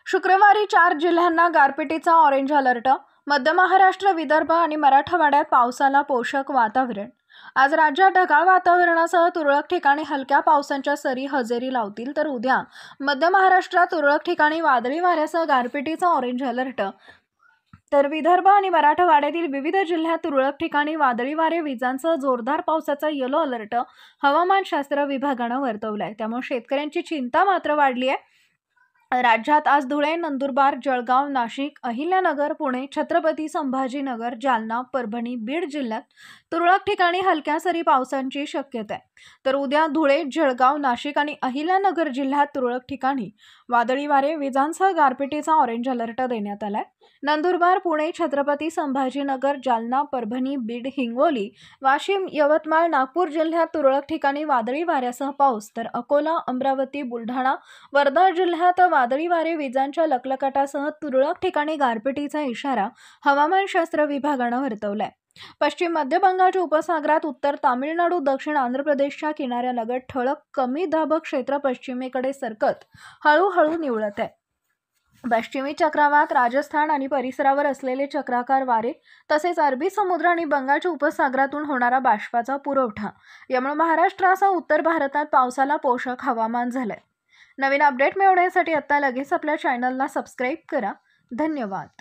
शुक्रवारी 4 जिल्ह्यांना गारपिटीचा ऑरेंज अलर्ट. मध्य महाराष्ट्र, विदर्भ आणि मराठवाड्यात पावसाला पोषक वातावरण. आज राज्यात ढगाळ वातावरणासह तुरळक ठिकाणी हलक्या पावसाच्या सरी हजेरी लावतील, तर उद्या मध्य महाराष्ट्रात तुरळक ठिकाणी वादळी वाऱ्यासह गारपिटीचा ऑरेंज अलर्ट. तर विदर्भ आणि मराठवाड्यातील विविध जिल्ह्यात तुरळक ठिकाणी वादळी वारे, विजांसह जोरदार पावसाचा येलो अलर्ट हवामानशास्त्र विभागानं वर्तवलाय. त्यामुळे शेतकऱ्यांची चिंता मात्र वाढली आहे. राज्यात आज धुळे, नंदुरबार, जळगाव, नाशिक, अहिल्यानगर, पुणे, छत्रपती संभाजीनगर, जालना, परभणी, बीड जिल्ह्यात तुरळक ठिकाणी हलक्या सरी पावसाची शक्यता आहे. तर उद्या धुळे, जळगाव, नाशिक आणि अहिल्यानगर जिल्ह्यात तुरळक ठिकाणी वादळी वारे, विजांसह गारपिटीचा ऑरेंज अलर्ट देण्यात आलाय. नंदुरबार, पुणे, छत्रपती संभाजीनगर, जालना, परभणी, बीड, हिंगोली, वाशिम, यवतमाळ, नागपूर जिल्ह्यात तुरळक ठिकाणी वादळी वाऱ्यासह पाऊस. तर अकोला, अमरावती, बुलढाणा, वर्धा जिल्ह्यात वादळी वारे, विजांच्या लखलखाटासह तुरळक ठिकाणी गारपिटीचा इशारा हवामानशास्त्र विभागानं वर्तवलाय. पश्चिम मध्य बंगालच्या उपसागरात, उत्तर तामिळनाडू, दक्षिण आंध्र प्रदेशच्या किनाऱ्यालगत ठळक कमी दाब क्षेत्र पश्चिमेकडे सरकत हळूहळू निवळत आहे. पश्चिमी चक्रवात, राजस्थान आणि परिसरावर असलेले चक्राकार वारे तसेच अरबी समुद्र आणि बंगालच्या उपसागरातून होणारा बाष्पाचा पुरवठा यामुळे महाराष्ट्रासह उत्तर भारतात पावसाला पोषक हवामान झालंय. नवीन अपडेट मिळवण्यासाठी आता लगेच आपल्या चॅनलला सबस्क्राईब करा. धन्यवाद.